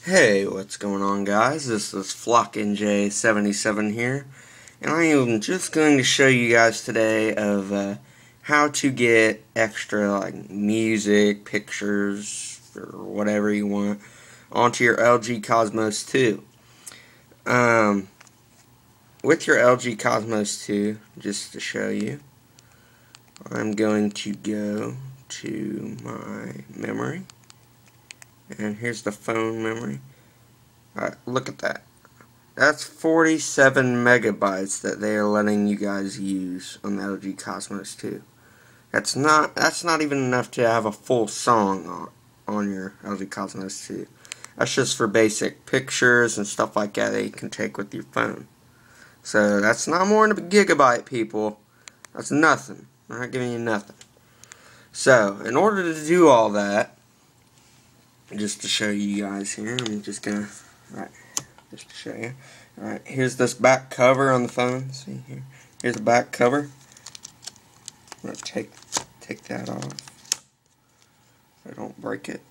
Hey, what's going on, guys? This is FlockNJ77 here, and I am just going to show you guys today of how to get extra like music, pictures, or whatever you want onto your LG Cosmos 2. With your LG Cosmos 2, just to show you, I'm going to go to my memory. And here's the phone memory. Alright, look at that. That's 47 megabytes that they are letting you guys use on the LG Cosmos 2. That's not even enough to have a full song on your LG Cosmos 2. That's just for basic pictures and stuff like that you can take with your phone. So that's not more than a gigabyte, people. That's nothing. I'm not giving you nothing. So, in order to do all that, just to show you guys here, I'm just gonna, just to show you. Alright, here's this back cover on the phone. See here? Here's the back cover. I'm gonna take that off so I don't break it.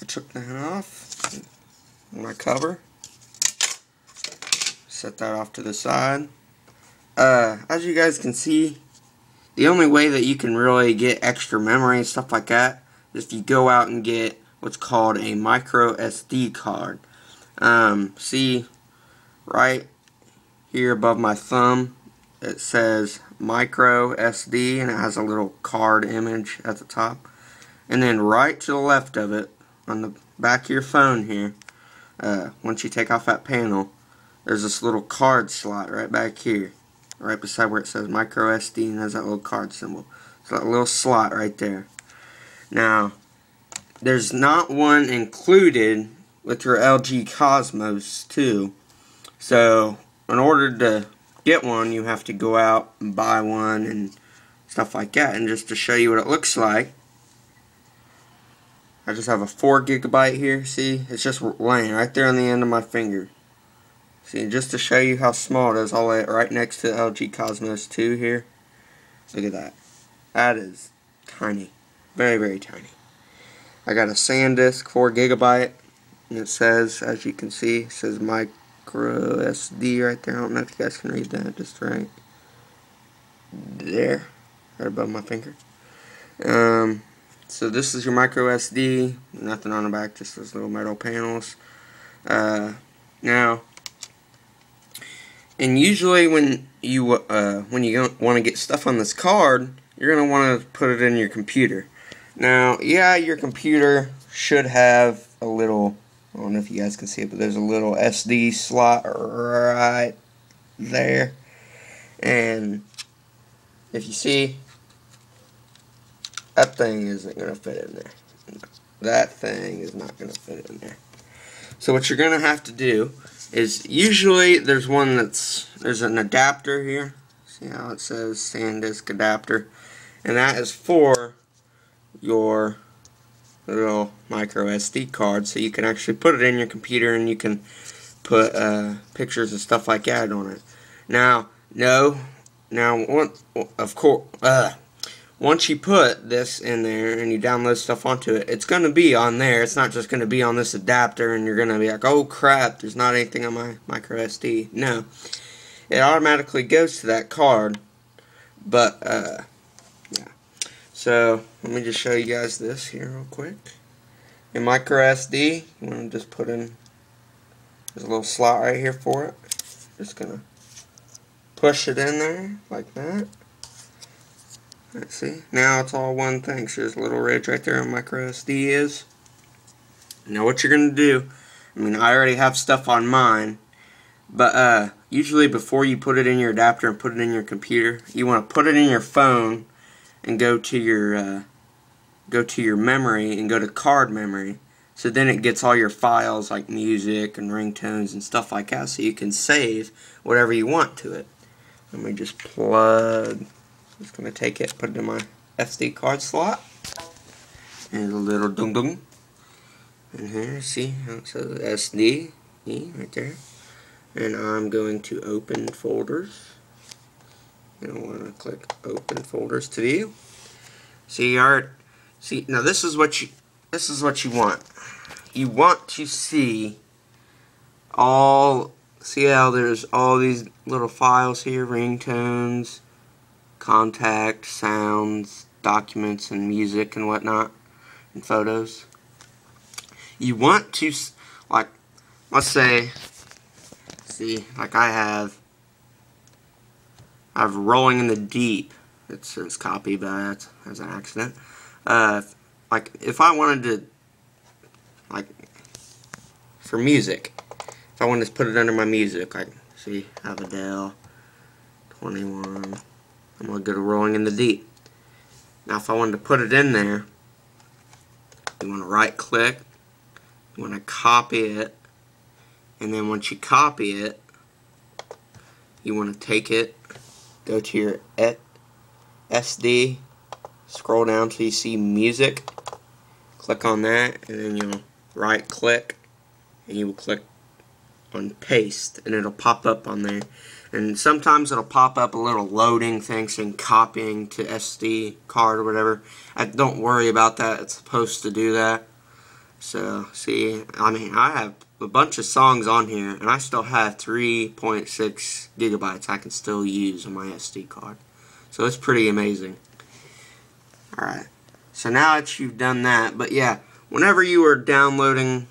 I took that off. My cover. Set that off to the side. As you guys can see, the only way that you can really get extra memory and stuff like that is if you go out and get what's called a micro SD card. See right here above my thumb, it says micro SD, and it has a little card image at the top. And then right to the left of it, on the back of your phone here, once you take off that panel, there's this little card slot right back here, right beside where it says micro SD, and has that little card symbol. So that little slot right there. Now, there's not one included with your LG Cosmos 2. So, in order to get one, you have to go out and buy one and stuff like that. And just to show you what it looks like, I just have a 4 gigabyte here. See, it's just laying right there on the end of my finger. See, just to show you how small it is, I'll lay it right next to the LG Cosmos 2 here. Look at that. That is tiny. Very, very tiny. I got a SanDisk 4 gigabyte, and it says, as you can see, it says micro SD right there. I don't know if you guys can read that just right there, right above my finger. So this is your micro SD. Nothing on the back, just those little metal panels. Now, and usually when you want to get stuff on this card, you're gonna want to put it in your computer. Now, yeah, your computer should have a little, I don't know if you guys can see it, but there's a little SD slot right there. And if you see, that thing isn't going to fit in there. That thing is not going to fit in there. So what you're going to have to do is, usually there's an adapter here. See how it says SanDisk adapter? And that is for your little micro SD card, so you can actually put it in your computer and you can put pictures and stuff like that on it. Now, of course, once you put this in there and you download stuff onto it, it's going to be on there. It's not just going to be on this adapter and you're going to be like, oh crap, there's not anything on my micro SD. No, it automatically goes to that card. But yeah. So, let me just show you guys this here real quick. In micro SD, you want to just put in, there's a little slot right here for it. Just going to push it in there, like that. Let's see. Now it's all one thing. So there's a little ridge right there where micro SD is. Now what you're going to do, I mean, I already have stuff on mine, but usually before you put it in your adapter and put it in your computer, you want to put it in your phone and go to your memory and go to card memory, so then it gets all your files like music and ringtones and stuff like that, so you can save whatever you want to it. Let me just plug. I'm just gonna take it, put it in my SD card slot, and a little dung dung. And here, see how it says SD right there. And I'm going to open folders. You want to click open folders to view. See now this is what you want. you want to see see how there's all these little files here, ringtones, contact, sounds, documents, and music and whatnot, and photos. You want to, like, let's say, see, like I have Rolling in the Deep. It says copy, but that's an accident. Like, if I wanted to, like, for music, if I wanted to put it under my music, like, see, I have Adele, 21, I'm going to go to Rolling in the Deep. Now, if I wanted to put it in there, you want to right-click, you want to copy it, and then once you copy it, you want to take it, go to your SD, scroll down till you see music, click on that, and then you'll right click and you will click on paste, and it'll pop up on there. And sometimes it'll pop up a little loading thing saying copying to SD card or whatever. Don't worry about that, it's supposed to do that. So see, I mean, I have a bunch of songs on here and I still have 3.6 gigabytes I can still use on my SD card. So it's pretty amazing. Alright, so now that you've done that, but yeah, whenever you are loading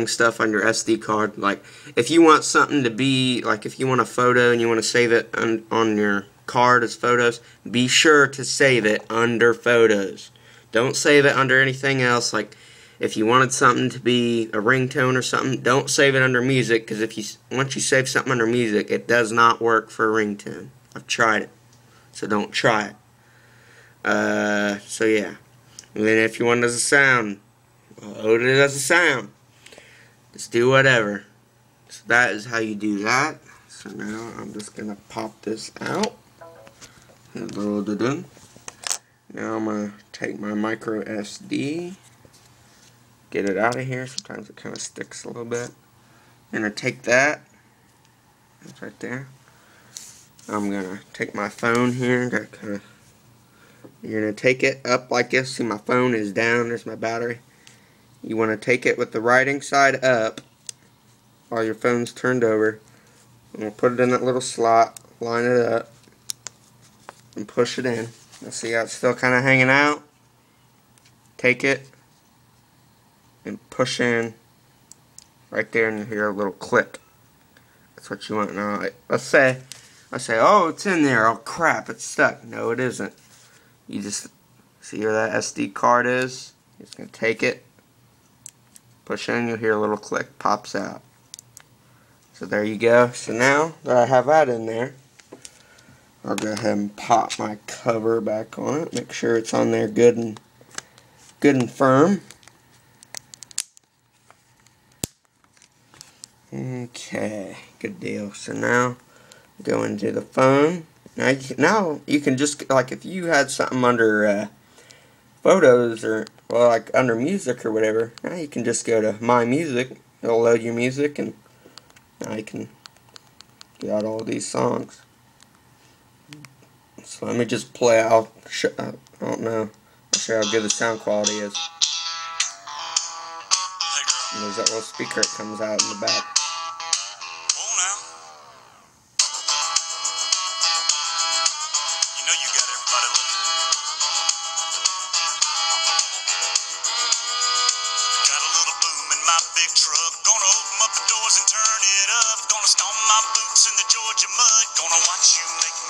stuff on your SD card, like if you want something to be, like if you want a photo and you want to save it on your card as photos, be sure to save it under photos. Don't save it under anything else. Like if you wanted something to be a ringtone or something, don't save it under music, because once you save something under music, it does not work for a ringtone. I've tried it, so don't try it. So yeah, and then if you want it as a sound, load it as a sound. Just do whatever. So that is how you do that. So now I'm just gonna pop this out. Now I'm gonna take my micro SD, get it out of here. Sometimes it kind of sticks a little bit. I'm gonna take that. It's right there. I'm gonna take my phone here. You're gonna take it up like this. See, my phone is down. There's my battery. You want to take it with the writing side up while your phone's turned over. And we'll put it in that little slot, line it up, and push it in. Now see how it's still kind of hanging out? Take it and push in right there, and you hear a little click. That's what you want. Now, let's say, oh, it's in there. Oh crap, it's stuck. No, it isn't. You just see where that SD card is. You're just going to take it, push in, you'll hear a little click, pops out. So there you go. So now that I have that in there, I'll go ahead and pop my cover back on it. Make sure it's on there good and firm. Okay, good deal. So now go into the phone. Now you can just, like, if you had something under photos, or well, like under music or whatever, now you can just go to My Music. It'll load your music, and now you can get out all these songs. So let me just play out. I don't know. I'll show you how good the sound quality is. And there's that little speaker that comes out in the back. Big truck, gonna open up the doors and turn it up, gonna stomp my boots in the Georgia mud, gonna watch you make